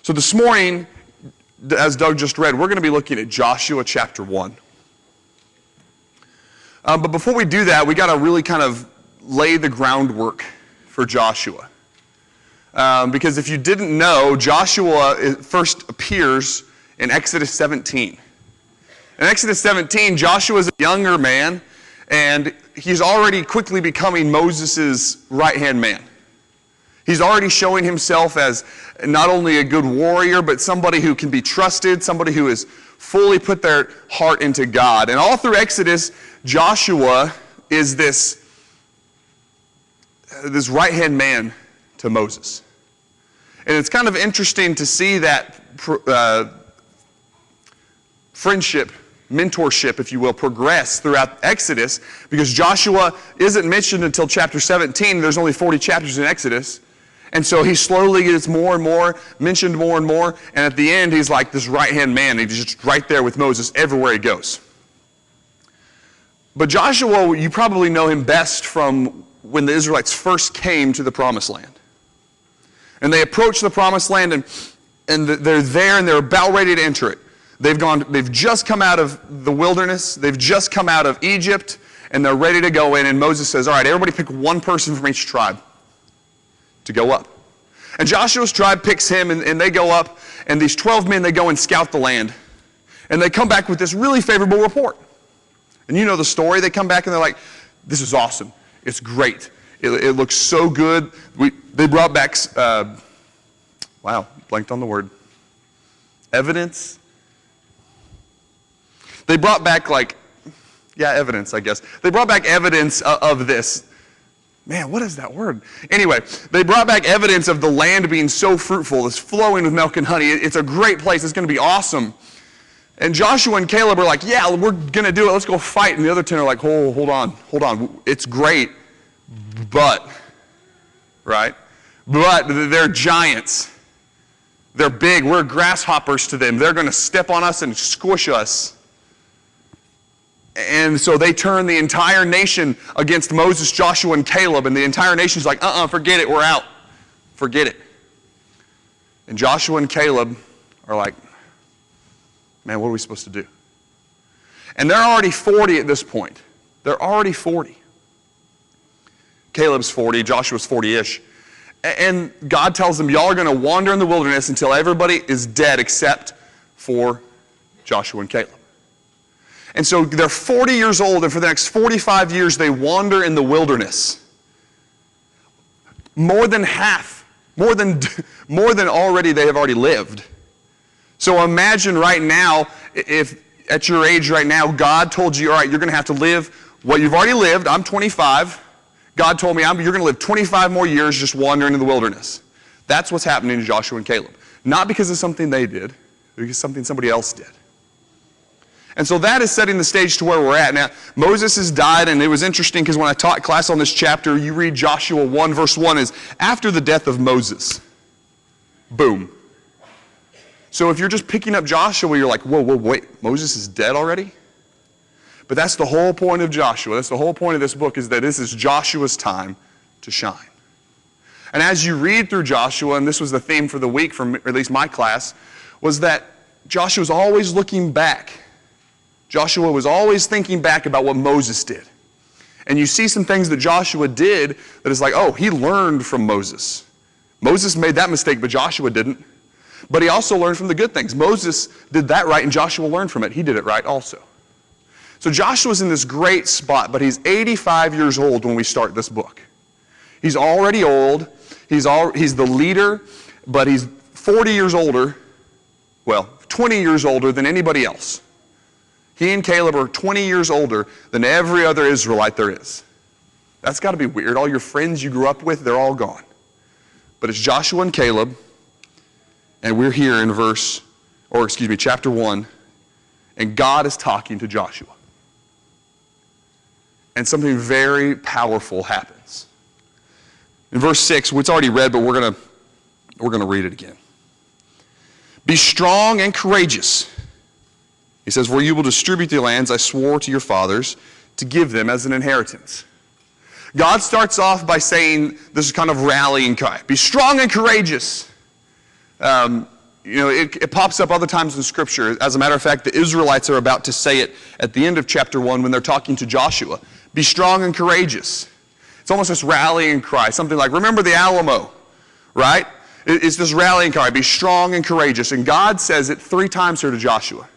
So this morning, as Doug just read, we're going to be looking at Joshua chapter 1. But before we do that, we got to really kind of lay the groundwork for Joshua. Because if you didn't know, Joshua first appears in Exodus 17. In Exodus 17, Joshua is a younger man, and he's already quickly becoming Moses' right-hand man. He's already showing himself as not only a good warrior, but somebody who can be trusted, somebody who has fully put their heart into God. And all through Exodus, Joshua is this right-hand man to Moses. And it's kind of interesting to see that friendship, mentorship, if you will, progress throughout Exodus, because Joshua isn't mentioned until chapter 17. There's only 40 chapters in Exodus. And so he slowly gets more and more, mentioned more and more, and at the end he's like this right-hand man. He's just right there with Moses everywhere he goes. But Joshua, you probably know him best from when the Israelites first came to the Promised Land. And they approach the Promised Land, and they're there, and they're about ready to enter it. They've just come out of the wilderness, they've just come out of Egypt, and they're ready to go in, and Moses says, all right, everybody pick one person from each tribe to go up. And Joshua's tribe picks him, and they go up, and these 12 men, they go and scout the land. And they come back with this really favorable report. And you know the story. They come back and they're like, this is awesome. It's great. It looks so good. They brought back, blanked on the word. Evidence. They brought back evidence, I guess. They brought back evidence of this. Man, what is that word? Anyway, they brought back evidence of the land being so fruitful. It's flowing with milk and honey. It's a great place. It's going to be awesome. And Joshua and Caleb are like, yeah, we're going to do it. Let's go fight. And the other 10 are like, hold on. It's great, but, right? But they're giants. They're big. We're grasshoppers to them. They're going to step on us and squish us. And so they turn the entire nation against Moses, Joshua, and Caleb. And the entire nation's like, forget it, we're out. Forget it. And Joshua and Caleb are like, man, what are we supposed to do? And they're already 40 at this point. They're already 40. Caleb's 40, Joshua's 40-ish. And God tells them, y'all are going to wander in the wilderness until everybody is dead except for Joshua and Caleb. And so they're 40 years old, and for the next 45 years they wander in the wilderness. More than half, more than already they have already lived. So imagine right now, if at your age right now, God told you, all right, you're going to have to live what you've already lived. I'm 25. God told me you're going to live 25 more years just wandering in the wilderness. That's what's happening to Joshua and Caleb. Not because of something they did, but because something somebody else did. And so that is setting the stage to where we're at. Now, Moses has died, and it was interesting because when I taught class on this chapter, you read Joshua 1, verse 1 is, after the death of Moses. Boom. So if you're just picking up Joshua, you're like, whoa, wait, Moses is dead already? But that's the whole point of Joshua. That's the whole point of this book, is that this is Joshua's time to shine. And as you read through Joshua, and this was the theme for the week, from at least my class, was that Joshua's always looking back. Joshua was always thinking back about what Moses did. And you see some things that Joshua did that is like, oh, he learned from Moses. Moses made that mistake, but Joshua didn't. But he also learned from the good things. Moses did that right, and Joshua learned from it. He did it right also. So Joshua's in this great spot, but he's 85 years old when we start this book. He's already old. He's the leader, but he's 40 years older, 20 years older than anybody else. He and Caleb are 20 years older than every other Israelite there is. That's got to be weird. All your friends you grew up with, they're all gone. But it's Joshua and Caleb, and we're here in chapter 1, and God is talking to Joshua. And something very powerful happens. In verse 6, it's already read, but we're going to read it again. Be strong and courageous. He says, where you will distribute the lands I swore to your fathers to give them as an inheritance. God starts off by saying this is kind of rallying cry. Be strong and courageous. it pops up other times in Scripture. As a matter of fact, the Israelites are about to say it at the end of chapter 1 when they're talking to Joshua. Be strong and courageous. It's almost this rallying cry, something like, remember the Alamo, right? It's this rallying cry, be strong and courageous. And God says it 3 times here to Joshua.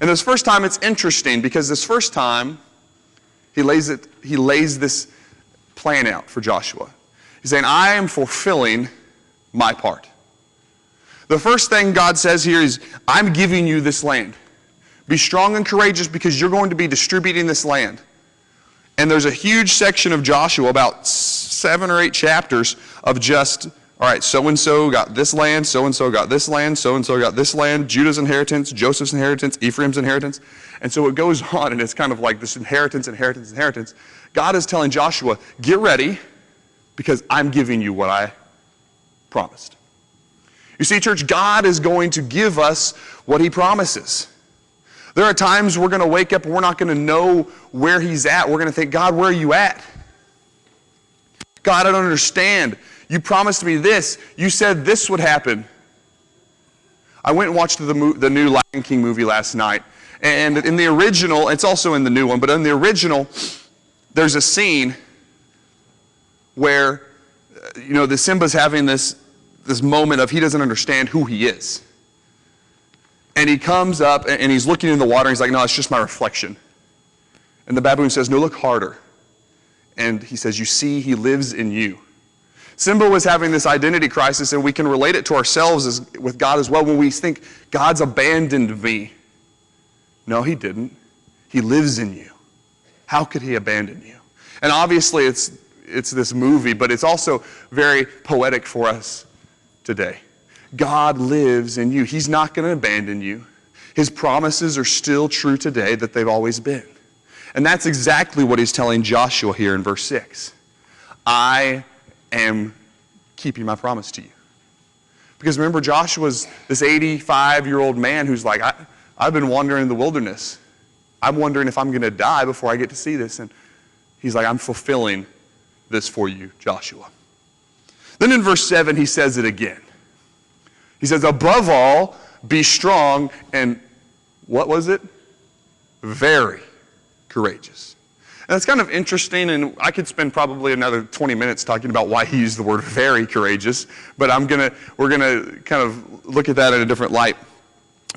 And this first time it's interesting because this first time he lays this plan out for Joshua. He's saying, I am fulfilling my part. The first thing God says here is, I'm giving you this land. Be strong and courageous because you're going to be distributing this land. And there's a huge section of Joshua, about 7 or 8 chapters of just, all right, so-and-so got this land, so-and-so got this land, so-and-so got this land, Judah's inheritance, Joseph's inheritance, Ephraim's inheritance. And so it goes on, and it's kind of like this inheritance. God is telling Joshua, get ready because I'm giving you what I promised. You see, church, God is going to give us what he promises. There are times we're going to wake up and we're not going to know where he's at. We're going to think, God, where are you at? God, I don't understand. You promised me this. You said this would happen. I went and watched the new Lion King movie last night. And in the original, it's also in the new one, but in the original, there's a scene where, the Simba's having this moment of he doesn't understand who he is. And he comes up and he's looking in the water and he's like, no, it's just my reflection. And the baboon says, no, look harder. And he says, you see, he lives in you. Simba was having this identity crisis, and we can relate it to ourselves with God as well when we think, God's abandoned me. No, he didn't. He lives in you. How could he abandon you? And obviously it's this movie, but it's also very poetic for us today. God lives in you. He's not going to abandon you. His promises are still true today that they've always been. And that's exactly what he's telling Joshua here in verse 6. I am keeping my promise to you. Because remember, Joshua's this 85-year-old man who's like, I've been wandering in the wilderness. I'm wondering if I'm going to die before I get to see this. And he's like, I'm fulfilling this for you, Joshua. Then in verse 7, he says it again. He says, above all, be strong and, what was it? Very courageous. And that's kind of interesting, and I could spend probably another 20 minutes talking about why he used the word very courageous, but we're gonna kind of look at that in a different light.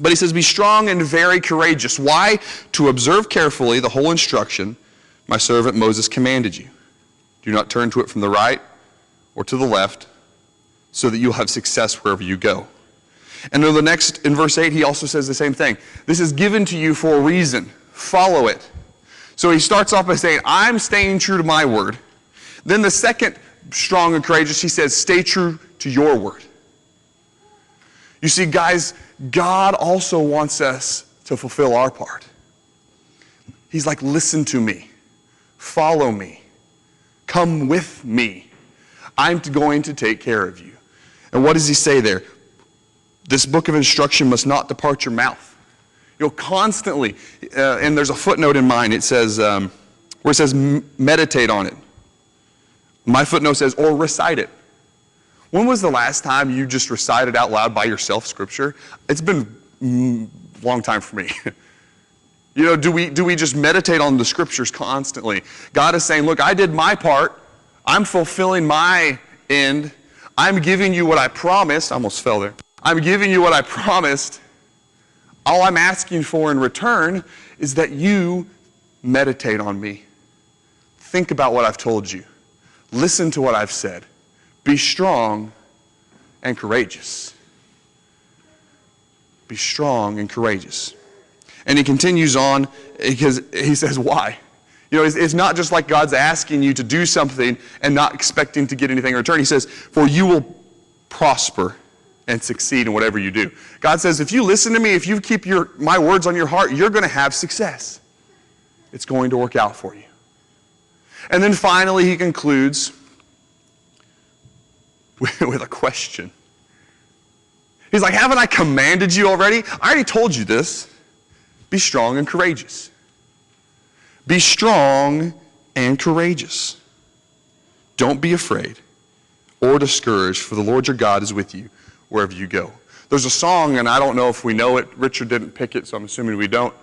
But he says, be strong and very courageous. Why? To observe carefully the whole instruction my servant Moses commanded you. Do not turn to it from the right or to the left, so that you'll have success wherever you go. And in verse 8, he also says the same thing. This is given to you for a reason. Follow it. So he starts off by saying, I'm staying true to my word. Then the second, strong and courageous, he says, stay true to your word. You see, guys, God also wants us to fulfill our part. He's like, listen to me. Follow me. Come with me. I'm going to take care of you. And what does he say there? This book of instruction must not depart your mouth. You'll constantly, and there's a footnote in mine, it says, where it says meditate on it. My footnote says, or recite it. When was the last time you just recited out loud by yourself scripture? It's been a long time for me. Do we just meditate on the scriptures constantly? God is saying, look, I did my part. I'm fulfilling my end. I'm giving you what I promised. I almost fell there. I'm giving you what I promised. All I'm asking for in return is that you meditate on me. Think about what I've told you. Listen to what I've said. Be strong and courageous. Be strong and courageous. And he continues on because he says, why? It's not just like God's asking you to do something and not expecting to get anything in return. He says, for you will prosper and succeed in whatever you do. God says, if you listen to me, if you keep my words on your heart, you're going to have success. It's going to work out for you. And then finally, he concludes with a question. He's like, haven't I commanded you already? I already told you this. Be strong and courageous. Be strong and courageous. Don't be afraid or discouraged, for the Lord your God is with you wherever you go. There's a song, and I don't know if we know it. Richard didn't pick it, so I'm assuming we don't.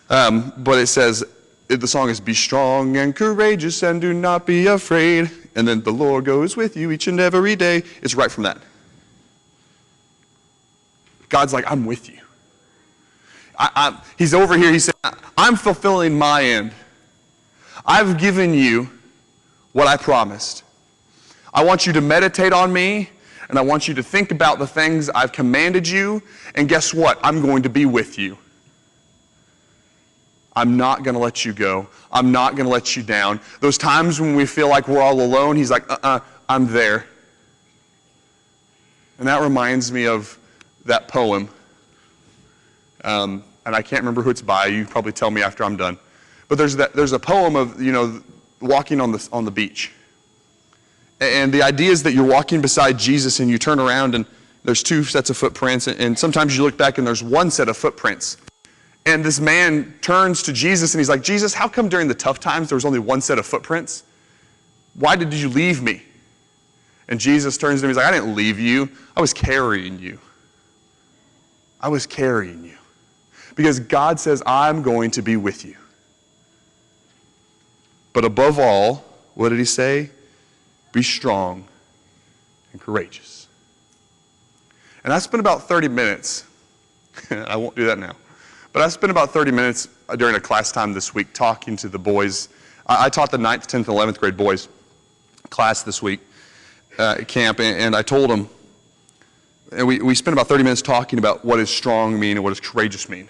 But it says, the song is, be strong and courageous and do not be afraid. And then the Lord goes with you each and every day. It's right from that. God's like, I'm with you. He's over here, he's saying, I'm fulfilling my end. I've given you what I promised. I want you to meditate on me, and I want you to think about the things I've commanded you, and guess what? I'm going to be with you. I'm not going to let you go. I'm not going to let you down. Those times when we feel like we're all alone, he's like, I'm there. And that reminds me of that poem. And I can't remember who it's by. You probably tell me after I'm done. But there's a poem of, walking on the beach. And the idea is that you're walking beside Jesus and you turn around and there's two sets of footprints. And sometimes you look back and there's one set of footprints. And this man turns to Jesus and he's like, Jesus, how come during the tough times there was only one set of footprints? Why did you leave me? And Jesus turns to him, he's like, I didn't leave you. I was carrying you. I was carrying you. Because God says, I'm going to be with you. But above all, what did he say? Be strong and courageous. And I spent about 30 minutes. I won't do that now. But I spent about 30 minutes during a class time this week talking to the boys. I taught the 9th, 10th, and 11th grade boys class this week at camp, and I told them, and we spent about 30 minutes talking about what does strong mean and what does courageous mean.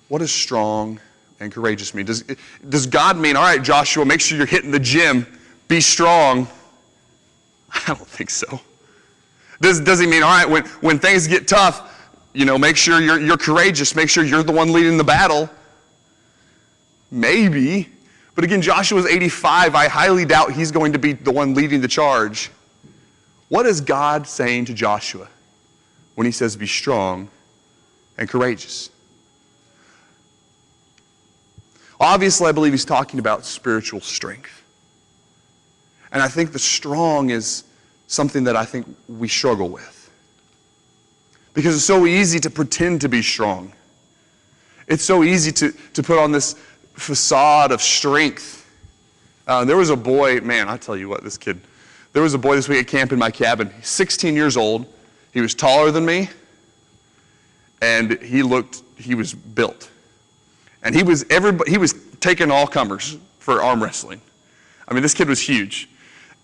What does strong and courageous mean? Does God mean, all right, Joshua, make sure you're hitting the gym, be strong? I don't think so. Does he mean, all right, when things get tough, make sure you're courageous, make sure you're the one leading the battle? Maybe. But again, Joshua's 85. I highly doubt he's going to be the one leading the charge. What is God saying to Joshua when he says be strong and courageous? Obviously, I believe he's talking about spiritual strength. And I think the strong is something that I think we struggle with. Because it's so easy to pretend to be strong. It's so easy to put on this facade of strength. There was a boy, man, I tell you what, there was a boy this week at camp in my cabin. He's 16 years old. He was taller than me. And he was built. And he was taking all comers for arm wrestling. I mean, this kid was huge.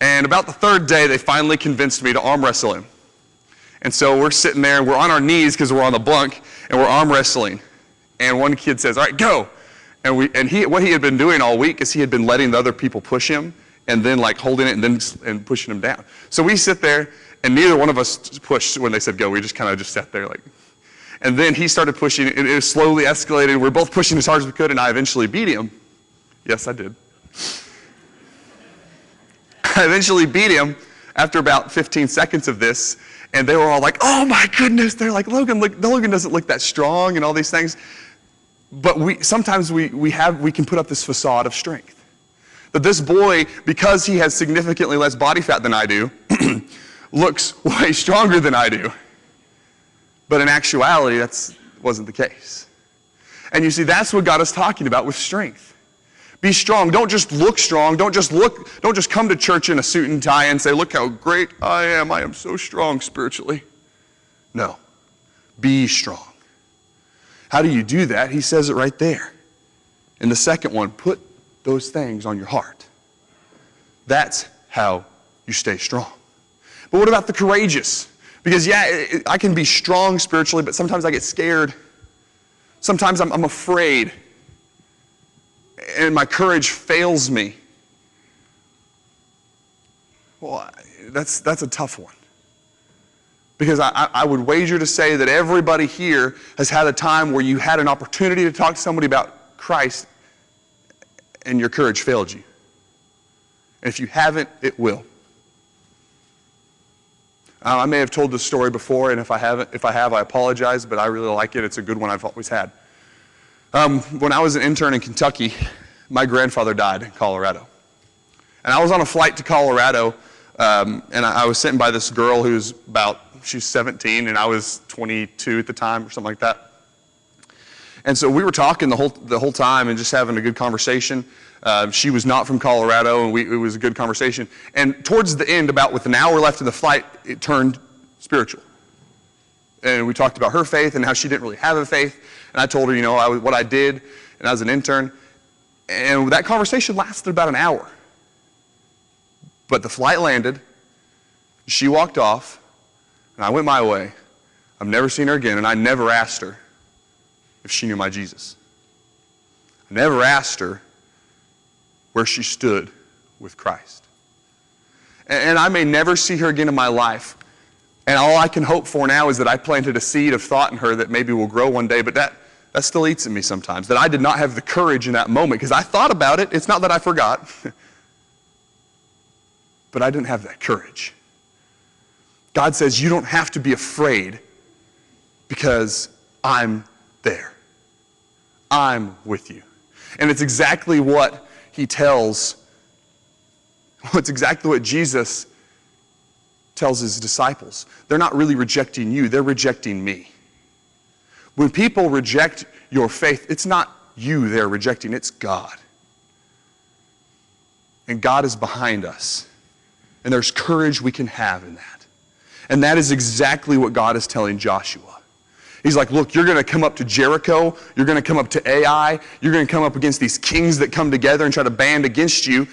And about the third day, they finally convinced me to arm wrestle him. And so we're sitting there, we're on our knees because we're on the bunk, and we're arm wrestling. And one kid says, all right, go. And what he had been doing all week is he had been letting the other people push him, and then like holding it and pushing him down. So we sit there, and neither one of us pushed when they said go. We just kind of just sat there like. And then he started pushing, and it slowly escalated. We're both pushing as hard as we could, and I eventually beat him. Yes, I did. I eventually beat him after about 15 seconds of this. And they were all like, oh my goodness. They're like, Logan doesn't look that strong and all these things. But sometimes we can put up this facade of strength. That this boy, because he has significantly less body fat than I do, looks way stronger than I do. But in actuality, that wasn't the case. And you see, that's what God is talking about with strength. Be strong. Don't just look strong. Don't just come to church in a suit and tie and say, look how great I am. I am so strong spiritually. No. Be strong. How do you do that? He says it right there. In the second one, put those things on your heart. That's how you stay strong. But what about the courageous? Because I can be strong spiritually, but sometimes I get scared. Sometimes I'm afraid. And my courage fails me. Well, that's a tough one. Because I would wager to say that everybody here has had a time where you had an opportunity to talk to somebody about Christ and your courage failed you. And if you haven't, it will. I may have told this story before, and if I have, I apologize, but I really like it. It's a good one I've always had. When I was an intern in Kentucky, my grandfather died in Colorado. And I was on a flight to Colorado, and I was sitting by this girl who's about She was 17, and I was 22 at the time or something like that. And so we were talking the whole time and just having a good conversation. She was not from Colorado, and it was a good conversation. And towards the end, about with an hour left of the flight, it turned spiritual. And we talked about her faith and how she didn't really have a faith. And I told her, what I did, and I was an intern. And that conversation lasted about an hour. But the flight landed, she walked off, and I went my way. I've never seen her again, and I never asked her if she knew my Jesus. I never asked her where she stood with Christ. And I may never see her again in my life. And all I can hope for now is that I planted a seed of thought in her that maybe will grow one day, but that still eats at me sometimes, that I did not have the courage in that moment, because I thought about it. It's not that I forgot, but I didn't have that courage. God says you don't have to be afraid because I'm there. I'm with you. And it's exactly what he tells, it's exactly what Jesus tells his disciples. They're not really rejecting you, they're rejecting me. When people reject your faith, it's not you they're rejecting, it's God. And God is behind us. And there's courage we can have in that. And that is exactly what God is telling Joshua. He's like, look, you're going to come up to Jericho. You're going to come up to Ai. You're going to come up against these kings that come together and try to band against you.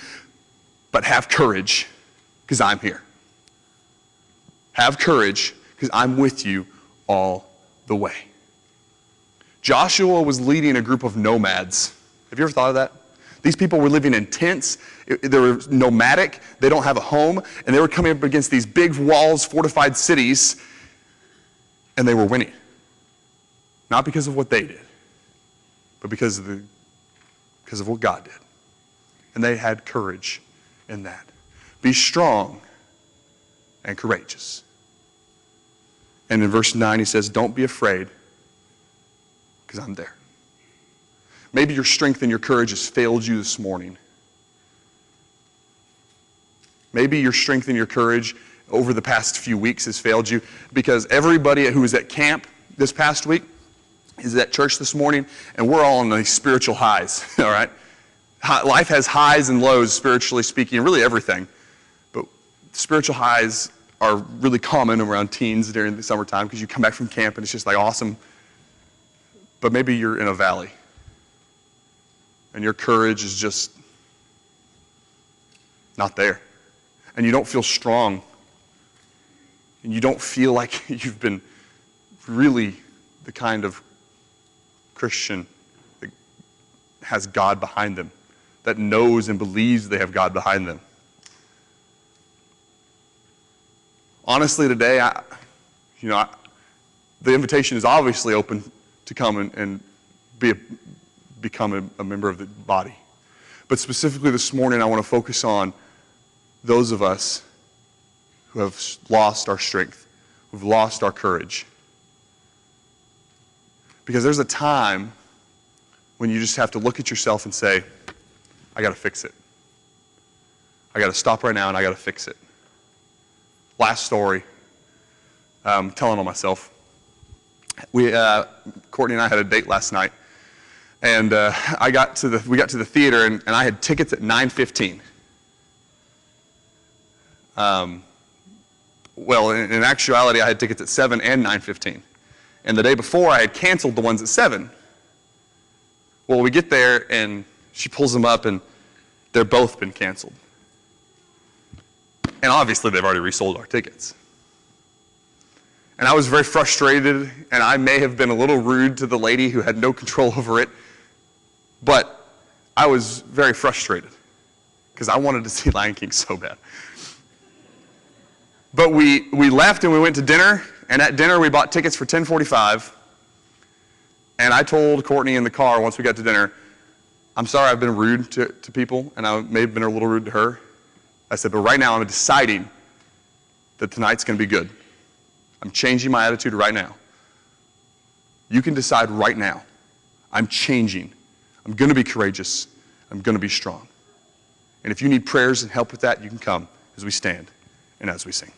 But have courage, because I'm here. Have courage, because I'm with you all the way. Joshua was leading a group of nomads. Have you ever thought of that? These people were living in tents. They were nomadic. They don't have a home. And they were coming up against these big walls, fortified cities. And they were winning. Not because of what they did, but because of what God did. And they had courage in that. Be strong and courageous. And in verse 9 he says, don't be afraid, because I'm there. Maybe your strength and your courage has failed you this morning. Maybe your strength and your courage over the past few weeks has failed you, because everybody who was at camp this past week is at church this morning, and we're all on these spiritual highs, all right? Life has highs and lows, spiritually speaking, really everything. But spiritual highs are really common around teens during the summertime, because you come back from camp and it's just like awesome. But maybe you're in a valley, and your courage is just not there. And you don't feel strong. And you don't feel like you've been really the kind of Christian that has God behind them, that knows and believes they have God behind them. Honestly, today, the invitation is obviously open to come and become a member of the body. But specifically this morning, I want to focus on those of us who have lost our strength, who've lost our courage. Because there's a time when you just have to look at yourself and say, I got to fix it. I got to stop right now and I got to fix it. Last story, I'm telling on myself. Courtney and I had a date last night, and we got to the theater, and I had tickets at 9:15. Well, in actuality, I had tickets at 7 and 9:15. And the day before, I had canceled the ones at 7. Well, we get there, and she pulls them up, and they're both been canceled. And obviously, they've already resold our tickets. And I was very frustrated, and I may have been a little rude to the lady who had no control over it. But I was very frustrated, because I wanted to see Lion King so bad. But we left and we went to dinner, and at dinner we bought tickets for 10:45. And I told Courtney in the car once we got to dinner, I'm sorry I've been rude to people, and I may have been a little rude to her. I said, but right now I'm deciding that tonight's going to be good. I'm changing my attitude right now. You can decide right now. I'm changing. I'm going to be courageous. I'm going to be strong. And if you need prayers and help with that, you can come as we stand and as we sing.